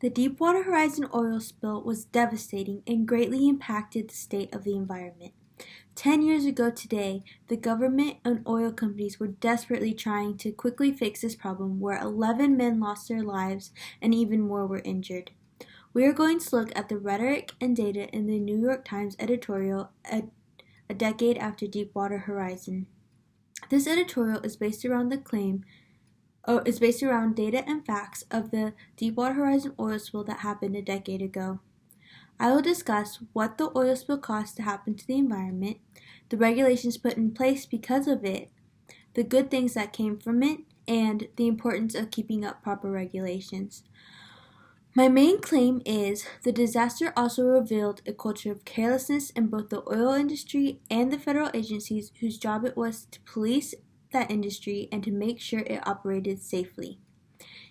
The Deepwater Horizon oil spill was devastating and greatly impacted the state of the environment. 10 years ago today, the government and oil companies were desperately trying to quickly fix this problem where 11 men lost their lives and even more were injured. We are going to look at the rhetoric and data in the New York Times editorial a decade after Deepwater Horizon. This editorial is based around data and facts of the Deepwater Horizon oil spill that happened a decade ago. I will discuss what the oil spill caused to happen to the environment, the regulations put in place because of it, the good things that came from it, and the importance of keeping up proper regulations. My main claim is the disaster also revealed a culture of carelessness in both the oil industry and the federal agencies whose job it was to police that industry and to make sure it operated safely.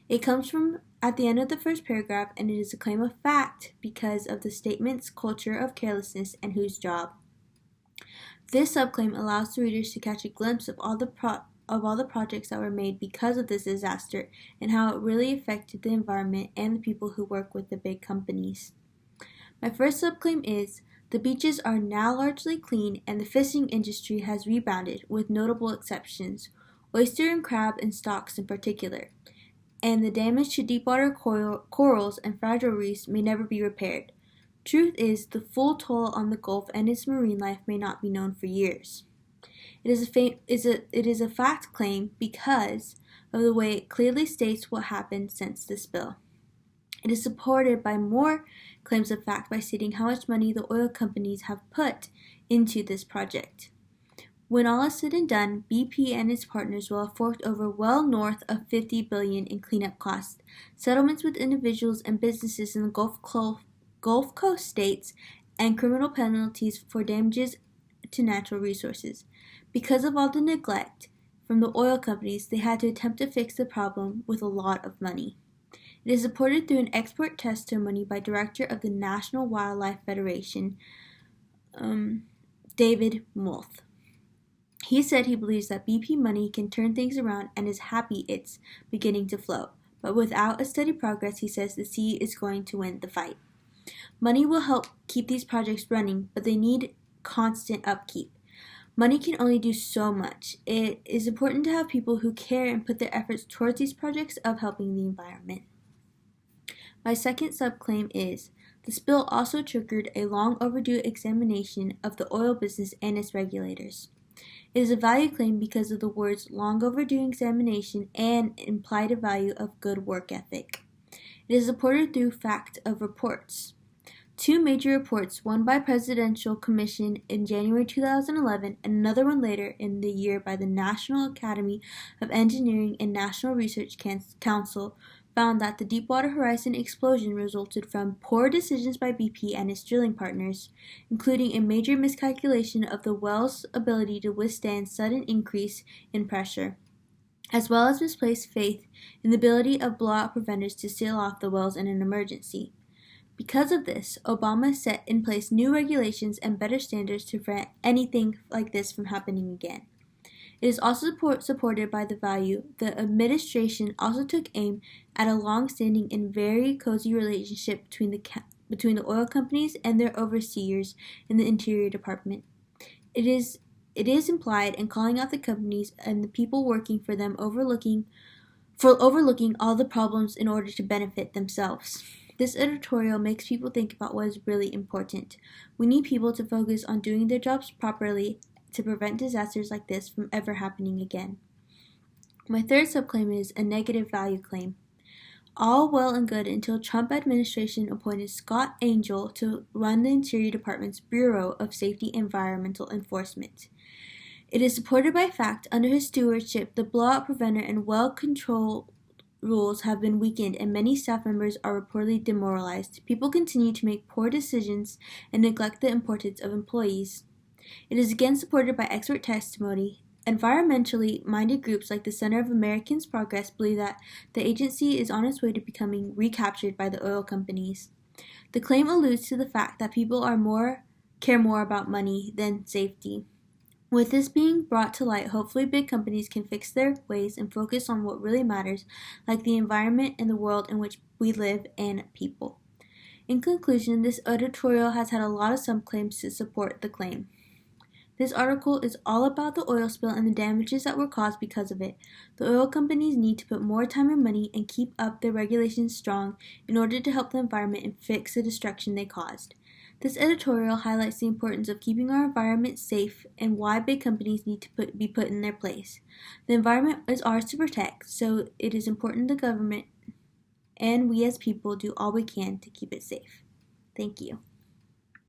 It comes from at the end of the first paragraph, and it is a claim of fact because of the statement's culture of carelessness and whose job. This subclaim allows the readers to catch a glimpse of all the projects that were made because of this disaster and how it really affected the environment and the people who work with the big companies. My first subclaim is the beaches are now largely clean and the fishing industry has rebounded, with notable exceptions, oyster and crab and stocks in particular, and the damage to deepwater corals and fragile reefs may never be repaired. Truth is, the full toll on the Gulf and its marine life may not be known for years. It is a fact claim because of the way it clearly states what happened since the spill. It is supported by more claims of fact by stating how much money the oil companies have put into this project. When all is said and done, BP and its partners will have forked over well north of $50 billion in cleanup costs, settlements with individuals and businesses in the Gulf Coast states, and criminal penalties for damages to natural resources. Because of all the neglect from the oil companies, they had to attempt to fix the problem with a lot of money. It is supported through an expert testimony by Director of the National Wildlife Federation, David Multh. He said he believes that BP money can turn things around and is happy it's beginning to flow. But without a steady progress, he says the sea is going to win the fight. Money will help keep these projects running, but they need constant upkeep. Money can only do so much. It is important to have people who care and put their efforts towards these projects of helping the environment. My second subclaim is the spill also triggered a long overdue examination of the oil business and its regulators. It is a value claim because of the words long overdue examination and implied a value of good work ethic. It is supported through fact of reports. Two major reports, one by Presidential Commission in January 2011 and another one later in the year by the National Academy of Engineering and National Research Council, found that the Deepwater Horizon explosion resulted from poor decisions by BP and its drilling partners, including a major miscalculation of the well's ability to withstand sudden increase in pressure, as well as misplaced faith in the ability of blowout preventers to seal off the wells in an emergency. Because of this, Obama set in place new regulations and better standards to prevent anything like this from happening again. It is also supported by the value. The administration also took aim at a long-standing and very cozy relationship between the oil companies and their overseers in the Interior Department. It is implied in calling out the companies and the people working for them overlooking all the problems in order to benefit themselves. This editorial makes people think about what is really important. We need people to focus on doing their jobs properly to prevent disasters like this from ever happening again. My third subclaim is a negative value claim. All well and good until Trump administration appointed Scott Angel to run the Interior Department's Bureau of Safety and Environmental Enforcement. It is supported by fact under his stewardship the blowout preventer and well control rules have been weakened and many staff members are reportedly demoralized. People continue to make poor decisions and neglect the importance of employees. It is again supported by expert testimony. Environmentally minded groups like the Center of Americans' Progress believe that the agency is on its way to becoming recaptured by the oil companies. The claim alludes to the fact that people care more about money than safety. With this being brought to light, hopefully big companies can fix their ways and focus on what really matters, like the environment and the world in which we live and people. In conclusion, this editorial has had a lot of subclaims to support the claim. This article is all about the oil spill and the damages that were caused because of it. The oil companies need to put more time and money and keep up their regulations strong in order to help the environment and fix the destruction they caused. This editorial highlights the importance of keeping our environment safe and why big companies need to be put in their place. The environment is ours to protect, so it is important the government and we as people do all we can to keep it safe. Thank you.